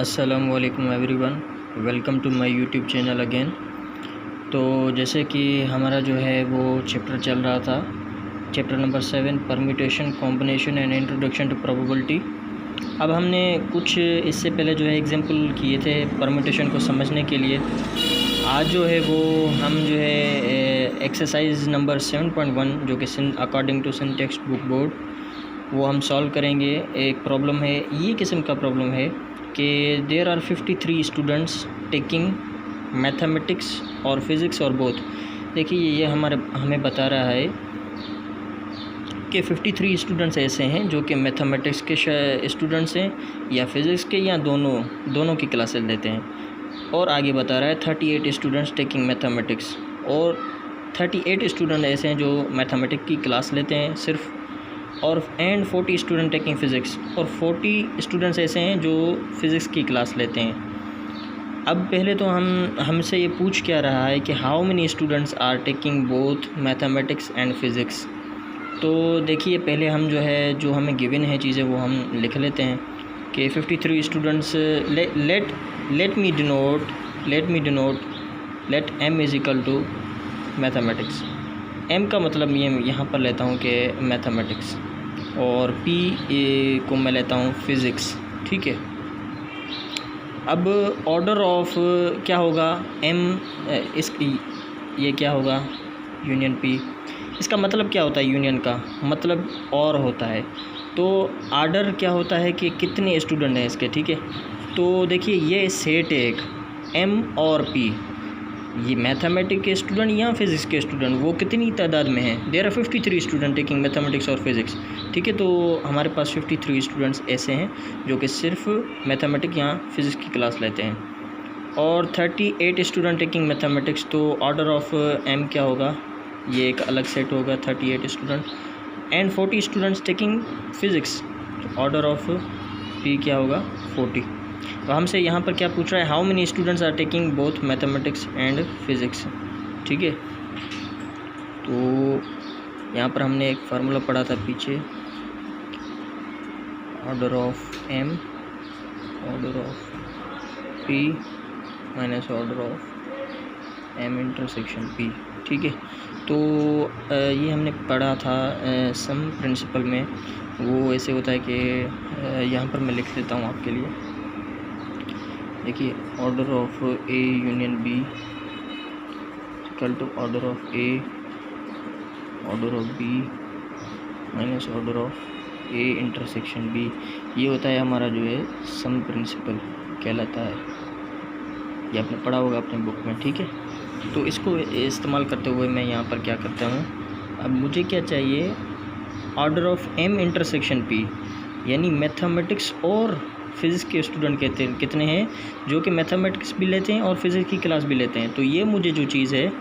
अस्सलामुअलैकुम everyone, welcome to my YouTube channel again. तो जैसे कि हमारा जो है वो चैप्टर चल रहा था, chapter number 7 permutation, combination and introduction to probability. अब हमने कुछ इससे पहले जो है एग्जांपल किए थे परम्यूटेशन को समझने के लिए। आज जो है वो हम जो है एक्सरसाइज नंबर 7.1 जो कि according to syntax book board वो हम सॉल्व करेंगे। एक प्रॉब्लम है, ये किस्म का प्रॉब्लम है कि there are 53 students taking mathematics और फिज़िक्स और बोथ। देखिए ये हमें बता रहा है कि 53 स्टूडेंट्स ऐसे हैं जो कि मैथमेटिक्स के स्टूडेंट्स हैं या फिज़िक्स के, या दोनों की क्लासेस लेते हैं। और आगे बता रहा है 38 स्टूडेंट्स टेकिंग मैथमेटिक्स, और 38 स्टूडेंट ऐसे हैं जो मैथमेटिक्स की क्लास लेते हैं सिर्फ, और 40 स्टूडेंट टेकिंग फ़िज़िक्स, और 40 स्टूडेंट्स ऐसे हैं जो फ़िज़िक्स की क्लास लेते हैं। अब पहले तो हमसे ये पूछ क्या रहा है कि how many students are taking both mathematics and physics. तो देखिए पहले हम जो है जो हमें गिवन है चीज़ें वो हम लिख लेते हैं कि 53 students. Let me denote let m is equal to mathematics. m का मतलब ये यहाँ पर लेता हूँ कि मैथमेटिक्स, और p को मैं लेता हूँ फिज़िक्स। ठीक है। अब ऑर्डर ऑफ क्या होगा, ये क्या होगा, यूनियन p। इसका मतलब क्या होता है, यूनियन का मतलब और होता है। तो ऑर्डर क्या होता है कि कितने स्टूडेंट हैं इसके। ठीक है। तो देखिए ये सेट एक m और p, ये मैथमेटिक्स के स्टूडेंट या फिज़िक्स के स्टूडेंट वो कितनी तादाद में हैं। There are 53 student taking mathematics और फिज़िक्स। ठीक है। तो हमारे पास 53 स्टूडेंट्स ऐसे हैं जो कि सिर्फ मैथमेटिक्स या फिज़िक्स की क्लास लेते हैं, और 38 स्टूडेंट टेकिंग मैथमेटिक्स। तो ऑर्डर ऑफ m क्या होगा, ये एक अलग सेट होगा 38 student, and 40 students taking physics. Order of p क्या होगा, 40। तो हमसे यहाँ पर क्या पूछ रहा है, how many students are taking both mathematics and physics. ठीक है। तो यहाँ पर हमने एक फार्मूला पढ़ा था पीछे, order of m order of p minus order of m intersection p। ठीक है। तो ये हमने पढ़ा था सम प्रिंसिपल में। वो ऐसे होता है कि यहाँ पर मैं लिख लेता हूँ आपके लिए। देखिए order of a union b equal to order of a order of b minus order of a intersection b। ये होता है हमारा जो है सम प्रिंसिपल कहलाता है। ये आपने पढ़ा होगा अपने बुक में। ठीक है। तो इसको इस्तेमाल करते हुए मैं यहाँ पर क्या करता हूँ, अब मुझे क्या चाहिए, order of m intersection p, यानी मैथमेटिक्स और फिज़िक्स के स्टूडेंट कहते हैं कितने हैं जो कि मैथमेटिक्स भी लेते हैं और फिज़िक्स की क्लास भी लेते हैं। तो ये मुझे जो चीज़ है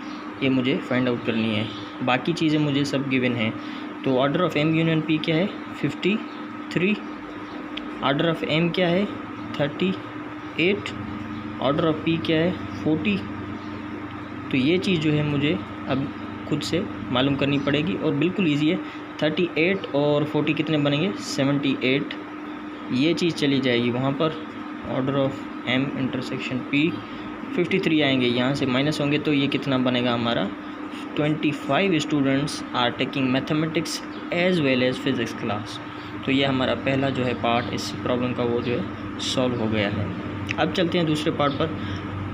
ये मुझे फाइंड आउट करनी है, बाकी चीज़ें मुझे सब गिवन हैं। तो order of m union p क्या है, 53। ऑर्डर ऑफ m क्या है, 38। ऑर्डर ऑफ p क्या है, 40। तो ये चीज़ जो है मुझे अब खुद से मालूम करनी पड़ेगी, और बिल्कुल ईजी है। 38 और 40 कितने बनेंगे, 78। ये चीज़ चली जाएगी वहाँ पर। Order of m intersection p 53 आएंगे, यहाँ से माइनस होंगे तो ये कितना बनेगा हमारा, 25 students are taking mathematics as well as physics class. तो ये हमारा पहला जो है पार्ट इस प्रॉब्लम का वो जो है सॉल्व हो गया है। अब चलते हैं दूसरे पार्ट पर।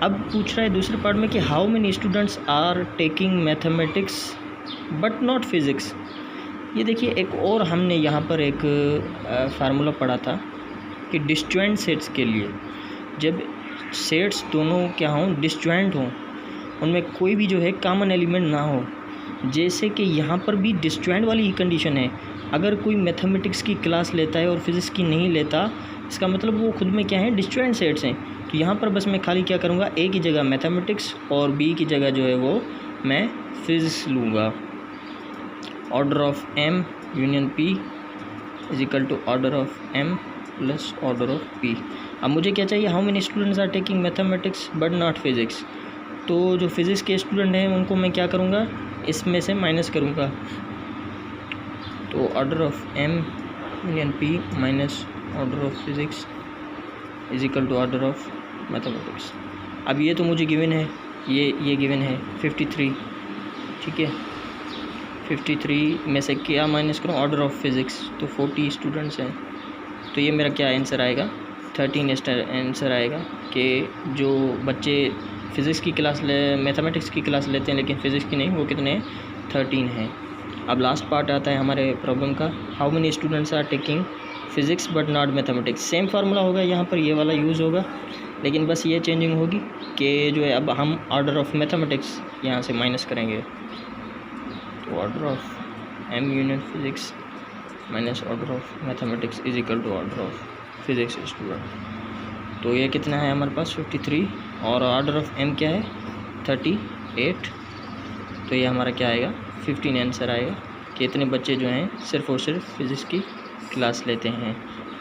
अब पूछ रहा है दूसरे पार्ट में कि how many students are taking mathematics but not physics. ये देखिए एक और हमने यहाँ पर एक फार्मूला पढ़ा था कि डिस्जॉइंट सेट्स के लिए, जब सेट्स दोनों क्या हों, डिस्जॉइंट हों, उनमें कोई भी जो है कॉमन एलिमेंट ना हो, जैसे कि यहाँ पर भी डिस्जॉइंट वाली ही कंडीशन है। अगर कोई मैथमेटिक्स की क्लास लेता है और फिज़िक्स की नहीं लेता, इसका मतलब वो खुद में क्या है, डिस्जॉइंट सेट्स हैं। तो यहाँ पर बस मैं खाली क्या करूँगा, ए की जगह मैथमेटिक्स और बी की जगह जो है वो मैं फिज़िक्स लूँगा। Order of m union p is equal to order of m plus order of p। अब मुझे क्या चाहिए, how many students are taking mathematics but not physics. तो जो फिज़िक्स के स्टूडेंट हैं उनको मैं क्या करूँगा, इसमें से माइनस करूँगा। तो order of m union p minus order of physics is equal to order of mathematics. अब ये तो मुझे गिवन है, ये गिवन है 53, ठीक है। 53 में से क्या माइनस करूँ, ऑर्डर ऑफ फिज़िक्स, तो 40 स्टूडेंट्स हैं, तो ये मेरा क्या आंसर आएगा, 13 आंसर आएगा कि जो बच्चे फ़िज़िक्स की क्लास मैथमेटिक्स की क्लास लेते हैं लेकिन फ़िज़िक्स की नहीं, वो कितने 13 हैं। अब लास्ट पार्ट आता है हमारे प्रॉब्लम का, how many students are taking physics but not mathematics. Same formula होगा यहाँ पर, ये वाला यूज़ होगा, लेकिन बस ये चेंजिंग होगी कि जो है अब हम ऑर्डर ऑफ मैथमेटिक्स यहाँ से माइनस करेंगे, तो order of M unit physics minus order of mathematics is equal to order of physics student. तो ये कितना है हमारे पास 53, और ऑर्डर ऑफ एम क्या है 38, तो ये हमारा क्या आएगा 15 आंसर आएगा कि इतने बच्चे जो हैं सिर्फ़ और सिर्फ फिज़िक्स की क्लास लेते हैं।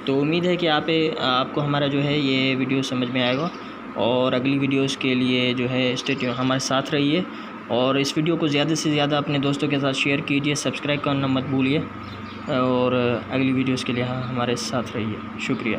तो उम्मीद है कि आपको हमारा जो है ये वीडियो समझ में आएगा, और अगली वीडियोस के लिए जो है स्टे ट्यून, हमारे साथ रहिए, और इस वीडियो को ज़्यादा से ज़्यादा अपने दोस्तों के साथ शेयर कीजिए, सब्सक्राइब करना मत भूलिए, और अगली वीडियोस के लिए हमारे साथ रहिए। शुक्रिया।